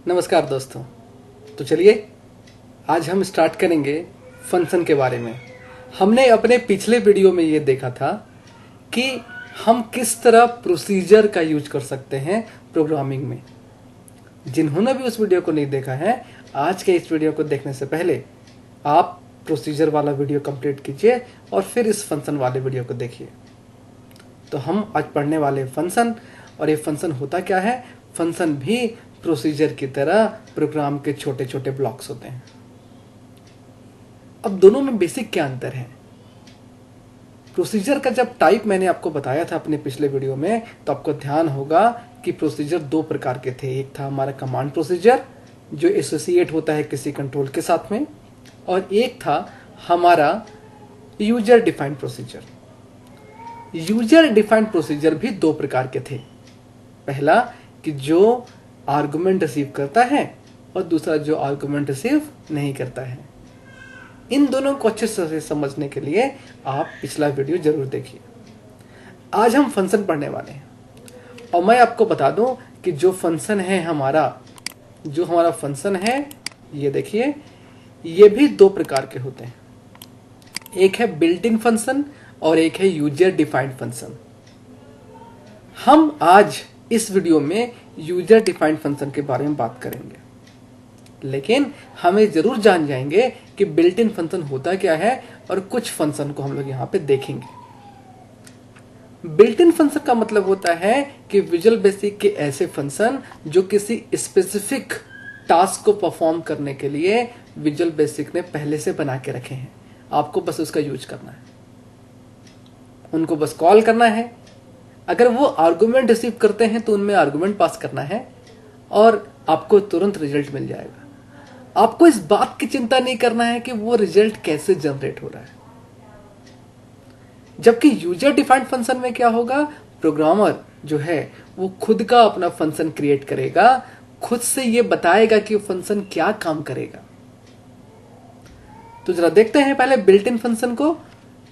नमस्कार दोस्तों। तो चलिए आज हम स्टार्ट करेंगे फंक्शन के बारे में। हमने अपने पिछले वीडियो में ये देखा था कि हम किस तरह प्रोसीजर का यूज कर सकते हैं प्रोग्रामिंग में। जिन्होंने भी उस वीडियो को नहीं देखा है, आज के इस वीडियो को देखने से पहले आप प्रोसीजर वाला वीडियो कंप्लीट कीजिए और फिर इस फंक्शन वाले वीडियो को देखिए। तो हम आज पढ़ने वाले फंक्शन, और ये फंक्शन होता क्या है। फंक्शन भी प्रोसीजर की तरह प्रोग्राम के छोटे छोटे ब्लॉक्स होते हैं। अब दोनों में बेसिक क्या अंतर है। प्रोसीजर का जब टाइप मैंने आपको बताया था अपने पिछले वीडियो में, तो आपको ध्यान होगा कि प्रोसीजर दो प्रकार के थे। एक था हमारा कमांड प्रोसीजर जो एसोसिएट होता है किसी कंट्रोल के साथ में, और एक था हमारा user defined procedure. User defined procedure भी दो प्रकार के थे। पहला कि जो आर्गुमेंट रिसीव करता है, और दूसरा जो आर्गुमेंट रिसीव नहीं करता है। इन दोनों को अच्छे से समझने के लिए आप पिछला वीडियो जरूर देखिए। आज हम फंक्शन पढ़ने वाले हैं, और मैं आपको बता दूं कि जो फंक्शन है हमारा फंक्शन है, ये देखिए, ये भी दो प्रकार के होते हैं। एक है बिल्ट इन फंक्शन और एक है यूजर डिफाइंड फंक्शन। हम आज इस वीडियो में यूजर डिफाइंड फंक्शन के बारे में बात करेंगे, लेकिन हमें जरूर जान जाएंगे कि बिल्ट इन फंक्शन होता क्या है, और कुछ फंक्शन को हम लोग यहाँ पे देखेंगे। बिल्ट इन फंक्शन का मतलब होता है कि विजुअल बेसिक के ऐसे फंक्शन जो किसी स्पेसिफिक टास्क को परफॉर्म करने के लिए विजुअल बेसिक ने पहले से बना के रखे हैं। आपको बस उसका यूज करना है, उनको बस कॉल करना है। अगर वो आर्गुमेंट रिसीव करते हैं तो उनमें आर्गुमेंट पास करना है और आपको तुरंत रिजल्ट मिल जाएगा। आपको इस बात की चिंता नहीं करना है कि वो रिजल्ट कैसे जनरेट हो रहा है। जबकि यूजर डिफाइंड फंक्शन में क्या होगा, प्रोग्रामर जो है वो खुद का अपना फंक्शन क्रिएट करेगा, खुद से ये बताएगा कि वो फंक्शन क्या काम करेगा। तो जरा देखते हैं पहले बिल्ट इन फंक्शन को।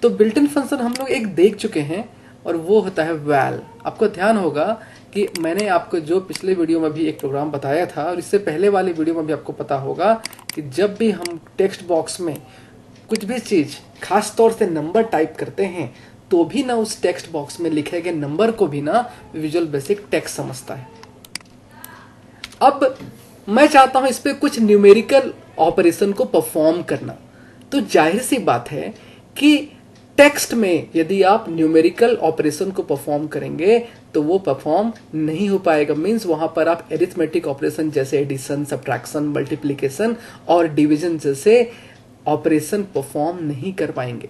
तो बिल्ट इन फंक्शन हम लोग एक देख चुके हैं, और वो होता है वैल। आपको ध्यान होगा कि मैंने आपको जो पिछले वीडियो में भी एक प्रोग्राम बताया था, और इससे पहले वाले वीडियो में भी आपको पता होगा कि जब भी हम टेक्स्ट बॉक्स में कुछ भी चीज, खास तौर से नंबर टाइप करते हैं, तो भी ना उस टेक्स्ट बॉक्स में लिखे गए नंबर को भी ना विजुअल बेसिक टेक्स्ट समझता है। अब मैं चाहता हूं इस पे कुछ न्यूमेरिकल ऑपरेशन को परफॉर्म करना, तो जाहिर सी बात है कि टेक्स्ट में यदि आप न्यूमेरिकल ऑपरेशन को परफॉर्म करेंगे तो वो परफॉर्म नहीं हो पाएगा। मींस वहां पर आप एरिथमेटिक ऑपरेशन जैसे एडिशन, सब्ट्रैक्शन, मल्टीप्लिकेशन और डिवीजन जैसे ऑपरेशन परफॉर्म नहीं कर पाएंगे।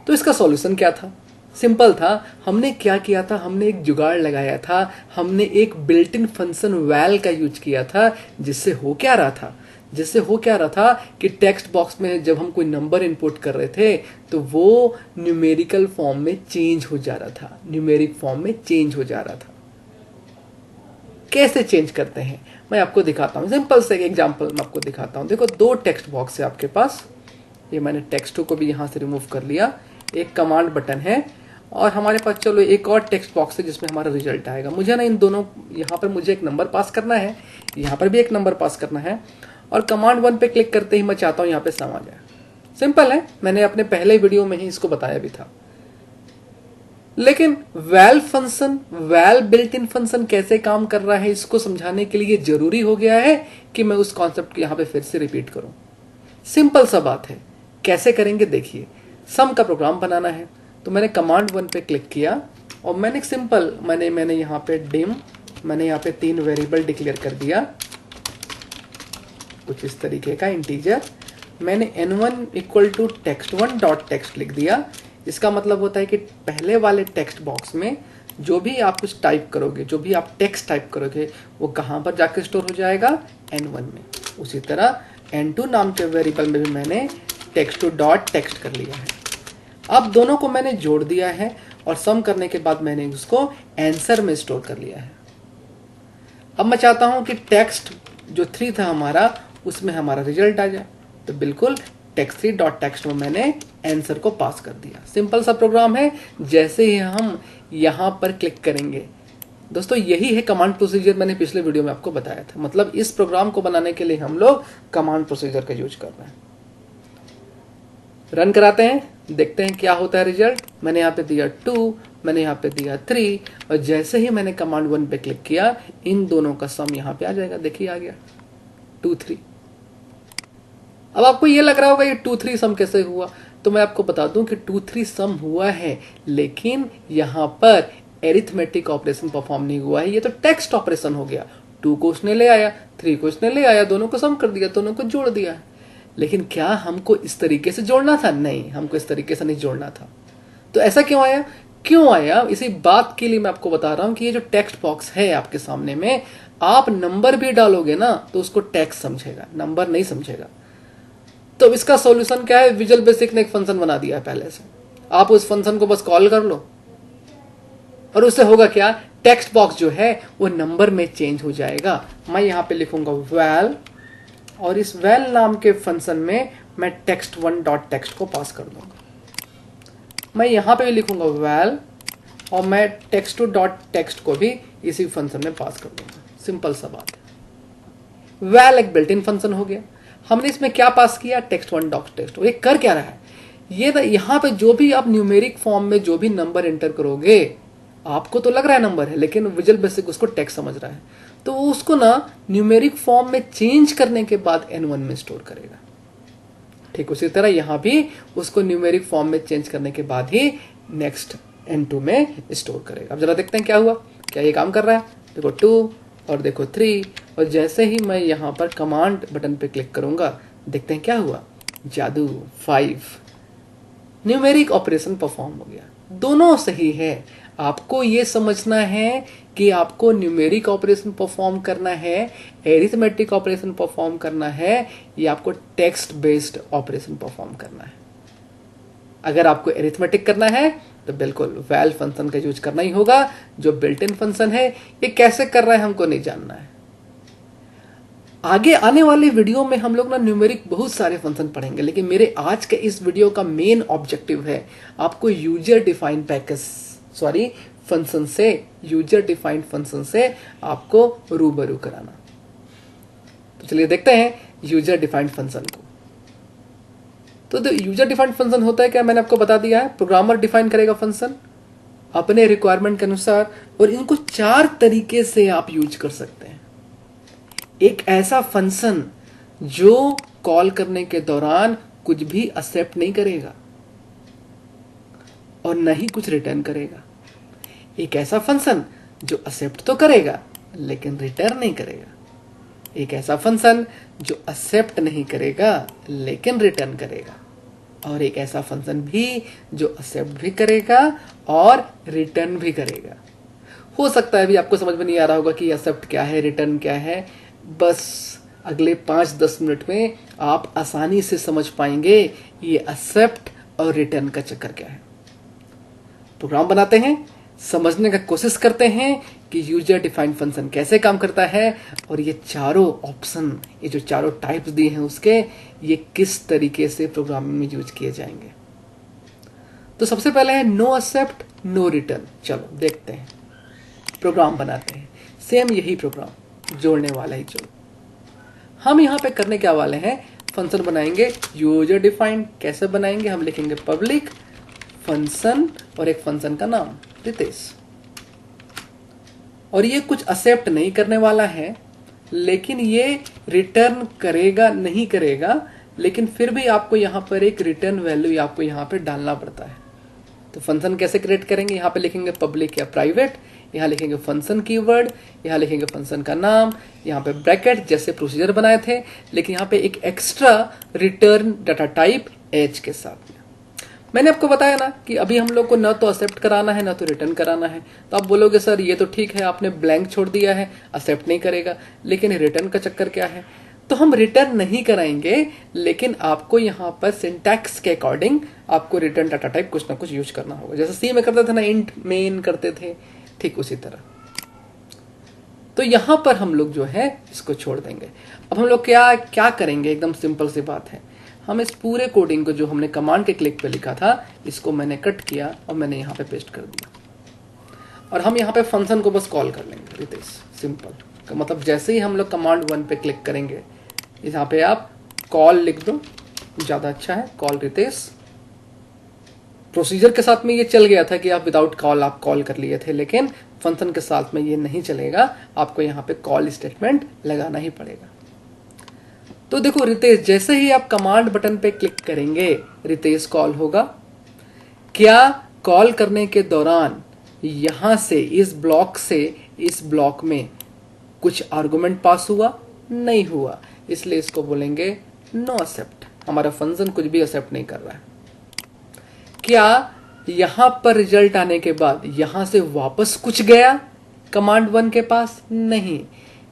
तो इसका सॉल्यूशन क्या था? सिंपल था। हमने क्या किया था, हमने एक जुगाड़ लगाया था। हमने एक बिल्ट इन फंक्शन वैल का यूज किया था, जिससे हो क्या रहा था कि टेक्स्ट बॉक्स में जब हम कोई नंबर इनपुट कर रहे थे तो वो न्यूमेरिकल फॉर्म में चेंज हो जा रहा था, न्यूमेरिक फॉर्म में चेंज हो जा रहा था। कैसे चेंज करते हैं मैं आपको दिखाता हूं। सिंपल से एक एग्जांपल मैं आपको दिखाता हूं। देखो, दो टेक्स्ट बॉक्स है आपके पास। ये मैंने टेक्स्ट को भी यहां से रिमूव कर लिया। एक कमांड बटन है, और हमारे पास चलो एक और टेक्स्ट बॉक्स है जिसमें हमारा रिजल्ट आएगा। मुझे ना इन दोनों, यहाँ पर मुझे एक नंबर पास करना है, यहाँ पर भी एक नंबर पास करना है, और कमांड 1 पे क्लिक करते ही मैं चाहता हूं यहाँ पे सम आ जाए। सिंपल है, मैंने अपने पहले वीडियो में ही इसको बताया भी था। लेकिन val function, val built in function कैसे काम कर रहा है, इसको समझाने के लिए जरूरी हो गया है कि मैं उस कॉन्सेप्ट को यहाँ पे फिर से रिपीट करूं। सिंपल सा बात है, कैसे करेंगे देखिए। सम का प्रोग्राम बनाना है, तो मैंने कमांड 1 पे क्लिक किया, और मैंने सिंपल मैंने यहाँ पे डिम, मैंने यहाँ पे 3 वेरिएबल डिक्लेयर कर दिया, कुछ इस तरीके का इंटीजर। मैंने n1 equal to text1 dot text लिख दिया। इसका मतलब होता है कि पहले वाले टेक्स्ट बॉक्स में जो भी आप कुछ टाइप करोगे, जो भी आप टेक्स्ट टाइप करोगे, वो कहाँ पर जाकर स्टोर हो जाएगा, n1 में। उसी तरह n2 नाम के वेरिएबल में भी मैंने text2 डॉट टेक्स्ट कर लिया है। अब दोनों को मैंने जोड़ दिया है, और सम करने के बाद मैंने उसको आंसर में स्टोर कर लिया है। अब मैं चाहता हूं कि टेक्स्ट जो 3 था हमारा, उसमें हमारा रिजल्ट आ जाए, तो बिल्कुल text3 डॉट टेक्स्ट में मैंने आंसर को पास कर दिया। सिंपल सा प्रोग्राम है। जैसे ही हम यहाँ पर क्लिक करेंगे, दोस्तों यही है कमांड प्रोसीजर, मैंने पिछले वीडियो में आपको बताया था। मतलब इस प्रोग्राम को बनाने के लिए हम लोग कमांड प्रोसीजर का यूज कर रहे हैं। रन कराते हैं, देखते हैं क्या होता है रिजल्ट। मैंने यहाँ पे दिया 2, मैंने यहाँ पे दिया 3, और जैसे ही मैंने कमांड 1 पे क्लिक किया इन दोनों का सम यहाँ पे आ जाएगा। देखिए आ गया 2 3। अब आपको ये लग रहा होगा ये 2 3 सम कैसे हुआ, तो मैं आपको बता दूं कि 2 3 सम हुआ है, लेकिन यहाँ पर एरिथमेटिक ऑपरेशन परफॉर्म नहीं हुआ है, ये तो टेक्स्ट ऑपरेशन हो गया। 2 को उसने ले आया, 3 को उसने ले आया, दोनों को सम कर दिया, दोनों को जोड़ दिया। लेकिन क्या हमको इस तरीके से जोड़ना था? नहीं, हमको इस तरीके से नहीं जोड़ना था। तो ऐसा क्यों आया? क्यों आया इसी बात के लिए मैं आपको बता रहा हूं कि ये जो टेक्स्ट बॉक्स है आपके सामने में, आप नंबर भी डालोगे ना तो उसको टेक्स्ट समझेगा, नंबर नहीं समझेगा। तो इसका सॉल्यूशन क्या है? विजुअल बेसिक ने एक फंक्शन बना दिया है पहले से, आप उस फंक्शन को बस कॉल कर लो और उससे होगा क्या? टेक्स्ट बॉक्स जो है वो नंबर में चेंज हो जाएगा। मैं यहां पे लिखूंगा वैल, और इस वैल नाम के फंक्शन में मैं text1.text को पास कर दूंगा। मैं यहां पे भी लिखूंगा वैल, और मैं text2.text को भी इसी फंक्शन में पास कर दूंगा। सिंपल सा बात है। वैल एक बिल्ट इन फंक्शन हो गया। हमने इसमें क्या पास किया? text1.text। ये कर क्या रहा है? ये यहां पे जो भी आप न्यूमेरिक फॉर्म में जो भी नंबर एंटर करोगे, आपको तो लग रहा है नंबर है, लेकिन विजुअल बेसिक उसको टेक्स्ट समझ रहा है, तो वो उसको ना न्यूमेरिक फॉर्म में चेंज करने के बाद n1 में स्टोर करेगा। ठीक उसी तरह यहां भी उसको न्यूमेरिक फॉर्म में चेंज करने के बाद ही नेक्स्ट n2 में स्टोर करेगा। अब जरा देखते हैं क्या हुआ, क्या ये काम कर रहा है। देखो 2 और देखो 3, और जैसे ही मैं यहां पर कमांड बटन पे क्लिक करूंगा, देखते हैं क्या हुआ। जादू 5, न्यूमेरिक ऑपरेशन परफॉर्म हो गया। दोनों सही है। आपको ये समझना है कि आपको न्यूमेरिक ऑपरेशन परफॉर्म करना है, एरिथमेटिक ऑपरेशन परफॉर्म करना है, या आपको टेक्स्ट बेस्ड ऑपरेशन परफॉर्म करना है। अगर आपको एरिथमेटिक करना है तो बिल्कुल वैल फंक्शन का यूज करना ही होगा, जो बिल्ट इन फंक्शन है। ये कैसे कर रहा है हमको नहीं जानना है। आगे आने वाले वीडियो में हम लोग ना न्यूमेरिक बहुत सारे फंक्शन पढ़ेंगे, लेकिन मेरे आज के इस वीडियो का मेन ऑब्जेक्टिव है आपको यूजर डिफाइंड फंक्शन से, यूजर डिफाइंड फंक्शन से आपको रूबरू कराना। तो चलिए देखते हैं यूजर डिफाइंड फंक्शन को। तो यूजर डिफाइंड फंक्शन होता है क्या, मैंने आपको बता दिया है। प्रोग्रामर डिफाइन करेगा फंक्शन अपने रिक्वायरमेंट के अनुसार, और इनको 4 तरीके से आप यूज कर सकते हैं। एक ऐसा फंक्शन जो कॉल करने के दौरान कुछ भी एक्सेप्ट नहीं करेगा और न ही कुछ रिटर्न करेगा। एक ऐसा फंक्शन जो एक्सेप्ट तो करेगा लेकिन रिटर्न नहीं करेगा। एक ऐसा फंक्शन जो एक्सेप्ट नहीं करेगा लेकिन रिटर्न करेगा। और एक ऐसा फंक्शन भी जो एक्सेप्ट भी करेगा और रिटर्न भी करेगा। हो सकता है अभी आपको समझ में नहीं आ रहा होगा कि एक्सेप्ट क्या है, रिटर्न क्या है। बस अगले 5-10 मिनट में आप आसानी से समझ पाएंगे ये एक्सेप्ट और रिटर्न का चक्कर क्या है। प्रोग्राम बनाते हैं, समझने का कोशिश करते हैं कि यूजर डिफाइंड फंक्शन कैसे काम करता है, और ये चारों ऑप्शन, ये जो चारों टाइप्स दिए हैं उसके, ये किस तरीके से प्रोग्रामिंग में यूज किए जाएंगे। तो सबसे पहले है नो एक्सेप्ट नो रिटर्न। चलो देखते हैं, प्रोग्राम बनाते हैं। सेम यही प्रोग्राम जोड़ने वाला ही जोड़। हम यहाँ पे करने क्या वाले हैं, फंक्शन बनाएंगे यूजर डिफाइंड। कैसे बनाएंगे? हम लिखेंगे पब्लिक फंक्शन और एक फंक्शन का नाम रितेश, और ये कुछ एक्सेप्ट नहीं करने वाला है, लेकिन ये रिटर्न करेगा नहीं करेगा, लेकिन फिर भी आपको यहां पर एक रिटर्न वैल्यू आपको यहां पे डालना पड़ता है। तो फंक्शन कैसे क्रिएट करेंगे? यहां पे लिखेंगे पब्लिक या प्राइवेट, यहां लिखेंगे फंक्शन कीवर्ड, यहां लिखेंगे फंक्शन का नाम, यहां पे ब्रैकेट जैसे प्रोसीजर बनाए थे, लेकिन यहां पे एक extra return data type as के साथ। मैंने आपको बताया ना कि अभी हम लोग को न तो एक्सेप्ट कराना है न तो रिटर्न कराना है। तो आप बोलोगे सर ये तो ठीक है, आपने ब्लैंक छोड़ दिया है, एक्सेप्ट नहीं करेगा, लेकिन रिटर्न का चक्कर क्या है? तो हम रिटर्न नहीं कराएंगे, लेकिन आपको यहाँ पर सिंटैक्स के अकॉर्डिंग आपको रिटर्न डाटा टाइप कुछ ना कुछ यूज करना होगा। जैसे सी में करते थे ना, इंट मेन करते थे, ठीक उसी तरह। तो यहां पर हम लोग जो है इसको छोड़ देंगे। अब हम लोग क्या क्या करेंगे? एकदम सिंपल सी बात है, हम इस पूरे कोडिंग को जो हमने कमांड के क्लिक पे लिखा था, इसको मैंने कट किया और मैंने यहां पे पेस्ट कर दिया। और हम यहाँ पे फंक्शन को बस कॉल कर लेंगे रितेश, सिंपल। मतलब जैसे ही हम लोग कमांड 1 पे क्लिक करेंगे, यहाँ पे आप कॉल लिख दो, ज़्यादा अच्छा है, कॉल रितेश। प्रोसीजर के साथ में ये चल गया था कि आप विदाउट कॉल आप कॉल कर लिए थे, लेकिन फंक्शन के साथ में ये नहीं चलेगा, आपको यहाँ पे कॉल स्टेटमेंट लगाना ही पड़ेगा। तो देखो रितेश, जैसे ही आप कमांड बटन पे क्लिक करेंगे रितेश कॉल होगा। क्या कॉल करने के दौरान यहां से इस ब्लॉक से इस ब्लॉक में कुछ आर्गुमेंट पास हुआ? नहीं हुआ, इसलिए इसको बोलेंगे नो एक्सेप्ट। हमारा फंक्शन कुछ भी एक्सेप्ट नहीं कर रहा है। क्या यहां पर रिजल्ट आने के बाद यहां से वापस कुछ गया कमांड 1 के पास? नहीं,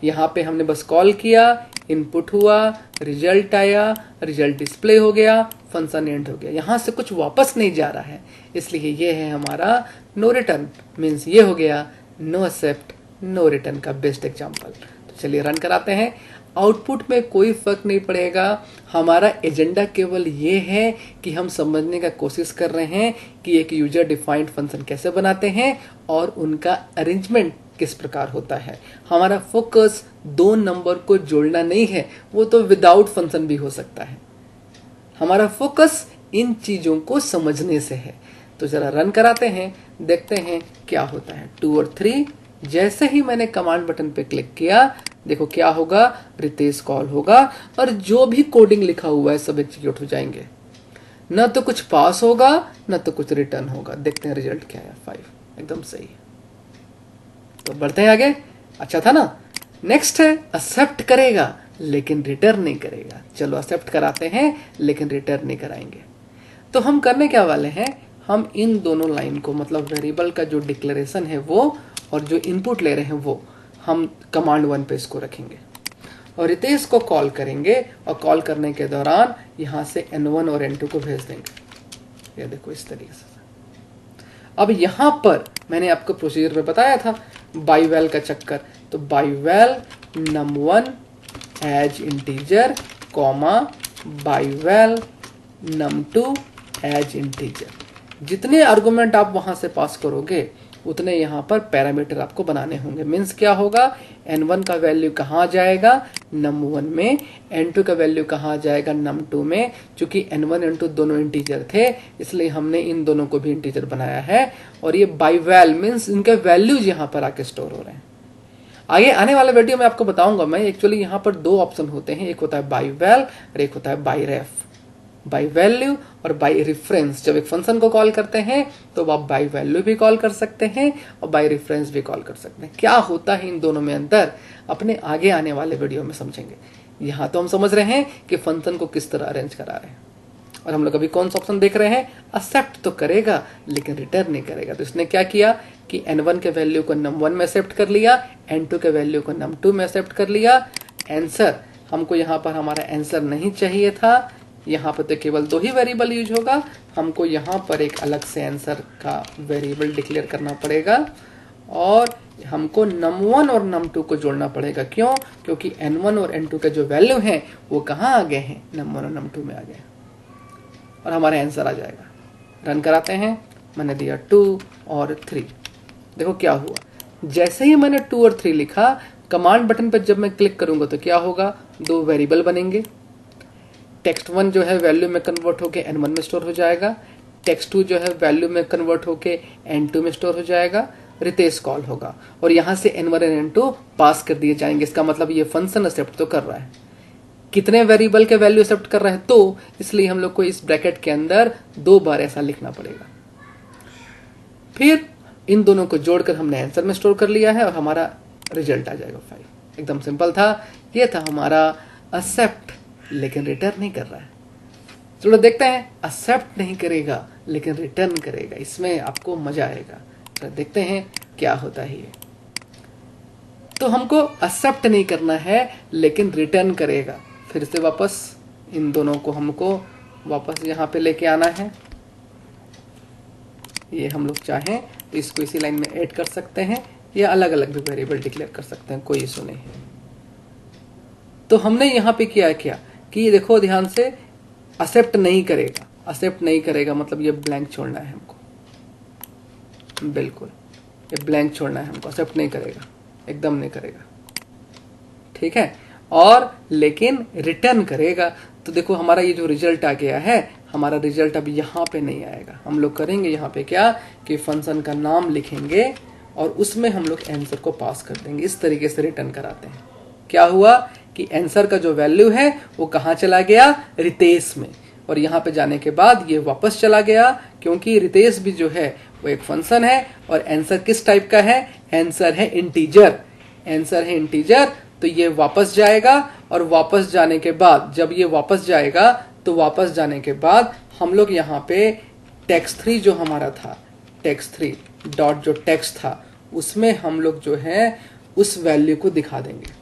यहां पे हमने बस कॉल किया, इनपुट हुआ, रिजल्ट आया, रिजल्ट डिस्प्ले हो गया, फंक्शन एंड हो गया, यहां से कुछ वापस नहीं जा रहा है, इसलिए ये है हमारा नो रिटर्न। मीन्स ये हो गया नो एक्सेप्ट नो रिटर्न का बेस्ट एग्जांपल। तो चलिए रन कराते हैं। आउटपुट में कोई फर्क नहीं पड़ेगा, हमारा एजेंडा केवल ये है कि हम समझने का कोशिश कर रहे हैं कि एक यूजर डिफाइंड फंक्शन कैसे बनाते हैं और उनका अरेंजमेंट किस प्रकार होता है। हमारा फोकस 2 नंबर को जोड़ना नहीं है, वो तो विदाउट फंक्शन भी हो सकता है। हमारा फोकस इन चीजों को समझने से है। तो जरा रन कराते हैं, देखते हैं क्या होता है। 2 और 3, जैसे ही मैंने कमांड बटन पे क्लिक किया, देखो क्या होगा, रितेश कॉल होगा और जो भी कोडिंग लिखा हुआ है सब एग्जीक्यूट हो जाएंगे। न तो कुछ पास होगा न तो कुछ रिटर्न होगा। देखते हैं रिजल्ट क्या है। 5 एकदम सही है। तो बढ़ते हैं आगे। अच्छा था ना। नेक्स्ट है एक्सेप्ट करेगा लेकिन रिटर्न नहीं करेगा। चलो एक्सेप्ट कराते हैं लेकिन रिटर्न नहीं कराएंगे। तो हम करने क्या वाले हैं, हम इन दोनों लाइन को, मतलब वेरिएबल का जो डिक्लेरेशन है वो और जो इनपुट ले रहे हैं वो, हम कमांड 1 पे इसको रखेंगे और रितेश को कॉल करेंगे और कॉल करने के दौरान यहां से N1 और N2 को भेज देंगे। ये देखो इस तरीके से। अब यहां पर मैंने आपको प्रोसीजर में बताया था बाई वैल का चक्कर। तो by val num1 as integer comma by val num2 as integer. जितने आर्गुमेंट आप वहां से पास करोगे उतने यहाँ पर पैरामीटर आपको बनाने होंगे। मीन्स क्या होगा, N1 का वैल्यू कहाँ जाएगा, num1 में, N2 का वैल्यू कहाँ जाएगा, num2 में। चूंकि N1 N2 दोनों इंटीजर थे इसलिए हमने इन दोनों को भी इंटीजर बनाया है। और ये बाई वैल मीन्स इनके वैल्यूज यहाँ पर आके स्टोर हो रहे हैं। आगे आने वाले वीडियो में आपको बताऊंगा मैं। एक्चुअली यहाँ पर 2 ऑप्शन होते हैं, एक होता है बाई वैल और एक होता है बाई रेफ। बाई वैल्यू और बाई रेफरेंस। जब एक फंक्शन को कॉल करते हैं तो आप बाई वैल्यू भी कॉल कर सकते हैं और बाई रेफरेंस भी कॉल कर सकते हैं। क्या होता है इन दोनों में अंतर, अपने आगे आने वाले वीडियो में समझेंगे। यहाँ तो हम समझ रहे हैं कि फंक्शन को किस तरह अरेंज करा रहे हैं और हम लोग अभी कौन सा ऑप्शन देख रहे हैं, एक्सेप्ट तो करेगा लेकिन रिटर्न नहीं करेगा। तो इसने क्या किया कि N1 के वैल्यू को num1 में एक्सेप्ट कर लिया, N2 के वैल्यू को num2 में एक्सेप्ट कर लिया। आंसर हमको यहाँ पर हमारा आंसर नहीं चाहिए था, यहाँ पर तो केवल 2 ही वेरिएबल यूज होगा। हमको यहाँ पर एक अलग से आंसर का वेरिएबल डिक्लेयर करना पड़ेगा और हमको num1 और num2 को जोड़ना पड़ेगा। क्यों? क्योंकि N1 और N2 के जो वैल्यू हैं वो कहाँ आ गए हैं, num1 और num2 में आ गए और हमारा आंसर आ जाएगा। रन कराते हैं। मैंने दिया 2 और 3। देखो क्या हुआ, जैसे ही मैंने 2 और 3 लिखा, कमांड बटन पर जब मैं क्लिक करूंगा तो क्या होगा, 2 वेरिएबल बनेंगे। टेक्स्ट 1 जो है वैल्यू में कन्वर्ट होके N1 में स्टोर हो जाएगा, टेक्स्ट 2 जो है वैल्यू में कन्वर्ट होके N2 में स्टोर हो जाएगा। रितेश कॉल होगा और यहां से N1 और N2 पास कर दिए जाएंगे। इसका मतलब ये फंक्शन एक्सेप्ट तो कर रहा है। कितने वेरिएबल के वैल्यू एक्सेप्ट कर रहा है, तो इसलिए हम लोग को इस ब्रैकेट के अंदर 2 बार ऐसा लिखना पड़ेगा। फिर इन दोनों को जोड़कर हमने आंसर में स्टोर कर लिया है और हमारा रिजल्ट आ जाएगा 5। एकदम सिंपल था। ये था हमारा एक्सेप्ट लेकिन रिटर्न नहीं कर रहा है। चलो देखते हैं, एक्सेप्ट नहीं करेगा लेकिन रिटर्न करेगा, इसमें आपको मजा आएगा। तो देखते हैं क्या होता है ये। तो हमको एक्सेप्ट नहीं करना है लेकिन रिटर्न करेगा। फिर से वापस इन दोनों को हमको वापस यहाँ पे लेके आना है। ये हम लोग चाहें तो इसको इसी लाइन में ऐड कर सकते हैं या अलग अलग भी वेरिएबल डिक्लेयर कर सकते हैं, कोई इशू नहीं है। तो हमने यहाँ पे किया क्या कि ये देखो ध्यान से, एक्सेप्ट नहीं करेगा। एक्सेप्ट नहीं करेगा मतलब ये ब्लैंक छोड़ना है हमको, बिल्कुल। ये ब्लैंक छोड़ना है हमको, एक्सेप्ट नहीं करेगा, एकदम नहीं करेगा, ठीक है। और लेकिन रिटर्न करेगा। तो देखो हमारा ये जो रिजल्ट आ गया है, हमारा रिजल्ट अब यहाँ पे नहीं आएगा। हम लोग करेंगे यहाँ पे क्या कि फंक्शन का नाम लिखेंगे और उसमें हम लोग आंसर को पास कर देंगे। इस तरीके से रिटर्न कराते हैं। क्या हुआ कि आंसर का जो वैल्यू है वो कहाँ चला गया, रितेश में, और यहाँ पे जाने के बाद ये वापस चला गया, क्योंकि रितेश भी जो है वो एक फंक्शन है और आंसर किस टाइप का है, आंसर है इंटीजर, आंसर है इंटीजर। तो ये वापस जाएगा और वापस जाने के बाद जब ये वापस जाएगा तो वापस जाने के बाद हम लोग यहाँ पे text3 जो हमारा था, text3 डॉट जो टेक्स्ट था उसमें हम लोग जो है उस वैल्यू को दिखा देंगे।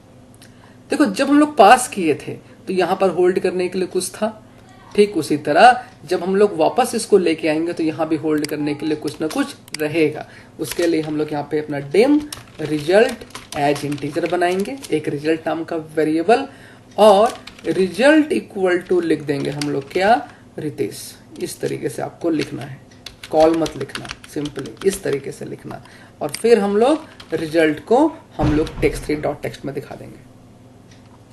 देखो जब हम लोग पास किए थे तो यहाँ पर होल्ड करने के लिए कुछ था, ठीक उसी तरह जब हम लोग वापस इसको लेके आएंगे तो यहाँ भी होल्ड करने के लिए कुछ ना कुछ रहेगा। उसके लिए हम लोग यहाँ पे अपना डिम रिजल्ट एज इंटीजर बनाएंगे, एक रिजल्ट नाम का वेरिएबल, और रिजल्ट इक्वल टू लिख देंगे हम लोग क्या, रितेश। इस तरीके से आपको लिखना है, कॉल मत लिखना, सिंपली इस तरीके से लिखना। और फिर हम लोग रिजल्ट को हम लोग text3 डॉट टेक्स्ट में दिखा देंगे।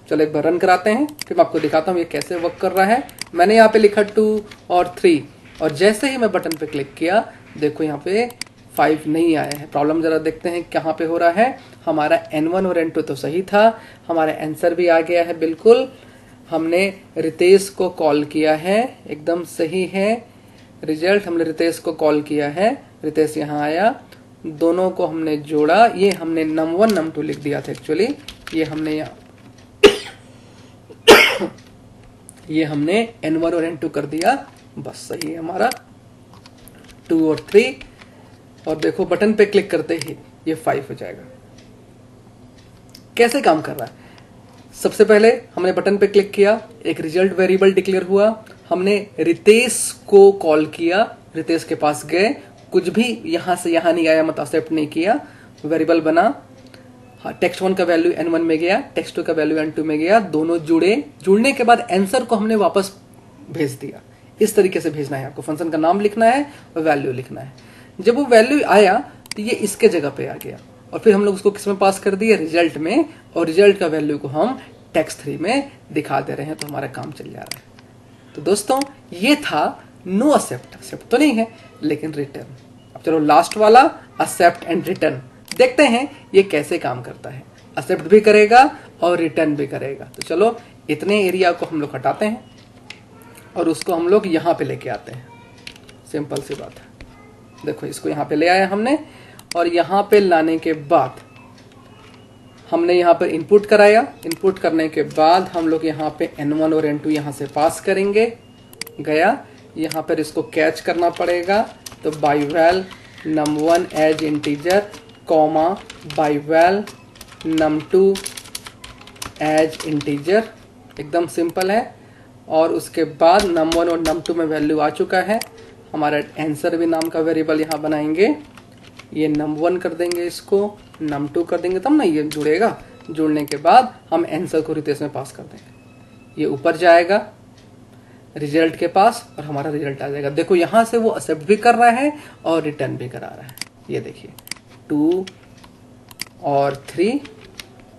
चलो एक बार रन कराते हैं, फिर मैं आपको दिखाता हूँ ये कैसे वर्क कर रहा है। मैंने यहाँ पे लिखा 2 और 3, और जैसे ही मैं बटन पे क्लिक किया देखो यहाँ पे 5 नहीं आया है। प्रॉब्लम जरा देखते हैं कहाँ पे हो रहा है। हमारा N1 और N2 तो सही था, हमारा आंसर भी आ गया है बिल्कुल। हमने रितेश को कॉल किया है, एकदम सही है रिजल्ट। हमने रितेश को कॉल किया है, रितेश यहाँ आया, दोनों को हमने जोड़ा। ये हमने num1 num2 लिख दिया था एक्चुअली, ये हमने ये हमने N1 और N2 कर दिया, बस सही है हमारा 2 और 3। और देखो बटन पे क्लिक करते ही ये 5 हो जाएगा। कैसे काम कर रहा है, सबसे पहले हमने बटन पे क्लिक किया, एक रिजल्ट वेरिएबल डिक्लेयर हुआ, हमने रितेश को कॉल किया, रितेश के पास गए, कुछ भी यहां से यहां नहीं आया, मतलब एक्सेप्ट नहीं किया, वेरिएबल बना। हाँ, text1 का वैल्यू N1 में गया, text2 का वैल्यू N2 में गया, दोनों जुड़े, जुड़ने के बाद आंसर को हमने वापस भेज दिया। इस तरीके से भेजना है आपको, फंक्शन का नाम लिखना है और वैल्यू लिखना है। जब वो वैल्यू आया तो ये इसके जगह पे आ गया, और फिर हम लोग उसको किस में पास कर दिया, रिजल्ट में, और रिजल्ट का वैल्यू को हम text3 में दिखा दे रहे हैं, तो हमारा काम चल जा रहा है। तो दोस्तों ये था नो एक्सेप्ट, एक्सेप्ट तो नहीं है लेकिन रिटर्न। अब चलो लास्ट वाला एक्सेप्ट एंड रिटर्न देखते हैं ये कैसे काम करता है। एक्सेप्ट भी करेगा और रिटर्न भी करेगा। तो चलो इतने एरिया को हम लोग हटाते हैं और उसको हम लोग यहाँ पे लेके आते हैं। सिंपल सी बात है, देखो इसको यहाँ पे ले आया हमने, और यहाँ पे लाने के बाद हमने यहाँ पर इनपुट कराया। इनपुट करने के बाद हम लोग यहाँ पे N1 और N2 यहाँ से पास करेंगे, गया। यहाँ पर इसको कैच करना पड़ेगा, तो by val num1 as integer comma by val num2 as integer, एकदम सिंपल है। और उसके बाद num1 और num2 में वैल्यू आ चुका है, हमारा आंसर भी नाम का वेरिएबल यहाँ बनाएंगे, ये num1 कर देंगे, इसको num2 कर देंगे, तब ना ये जुड़ेगा। जुड़ने के बाद हम आंसर को रितेश में पास कर देंगे, ये ऊपर जाएगा रिजल्ट के पास और हमारा रिजल्ट आ जाएगा। देखो यहाँ से वो एक्सेप्ट भी कर रहा है और रिटर्न भी करा रहा है। ये देखिए 2 और 3,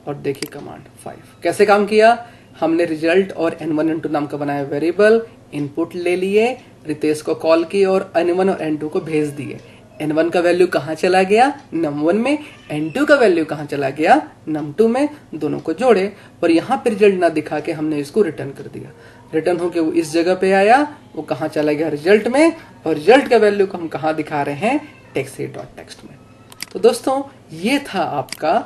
और देखिए कमांड 5 कैसे काम किया। हमने रिजल्ट और N1 N2 नाम का बनाया वेरिएबल, इनपुट ले लिए, रितेश को कॉल किए और N1 और N2 को भेज दिए। N1 का वैल्यू कहाँ चला गया, num1 में, N2 का वैल्यू कहाँ चला गया, num2 में, दोनों को जोड़े और यहाँ पे रिजल्ट ना दिखा के हमने इसको रिटर्न कर दिया। रिटर्न होके वो इस जगह पे आया, वो कहाँ चला गया, रिजल्ट में, और रिजल्ट का वैल्यू को हम कहाँ दिखा रहे हैं, text3 डॉट टेक्स्ट में। तो दोस्तों ये था आपका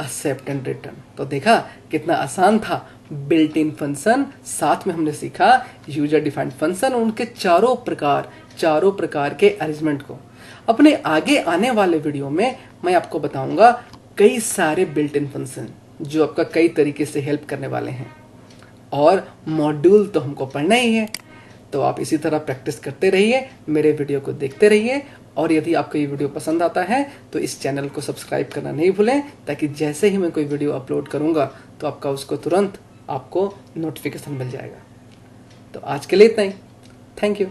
एक्सेप्ट एंड रिटर्न। तो देखा कितना आसान था। बिल्ट इन फंक्शन, साथ में हमने सीखा यूजर डिफाइंड फंक्शन, उनके चारों प्रकार के अरेंजमेंट को। अपने आगे आने वाले वीडियो में मैं आपको बताऊंगा कई सारे बिल्ट इन फंक्शन जो आपका कई तरीके से हेल्प करने वाले हैं, और मॉड्यूल तो हमको पढ़ना ही है। तो आप इसी तरह प्रैक्टिस करते रहिए, मेरे वीडियो को देखते रहिए, और यदि आपको ये वीडियो पसंद आता है तो इस चैनल को सब्सक्राइब करना नहीं भूलें, ताकि जैसे ही मैं कोई वीडियो अपलोड करूंगा तो आपका उसको तुरंत आपको नोटिफिकेशन मिल जाएगा। तो आज के लिए इतना ही, थैंक यू।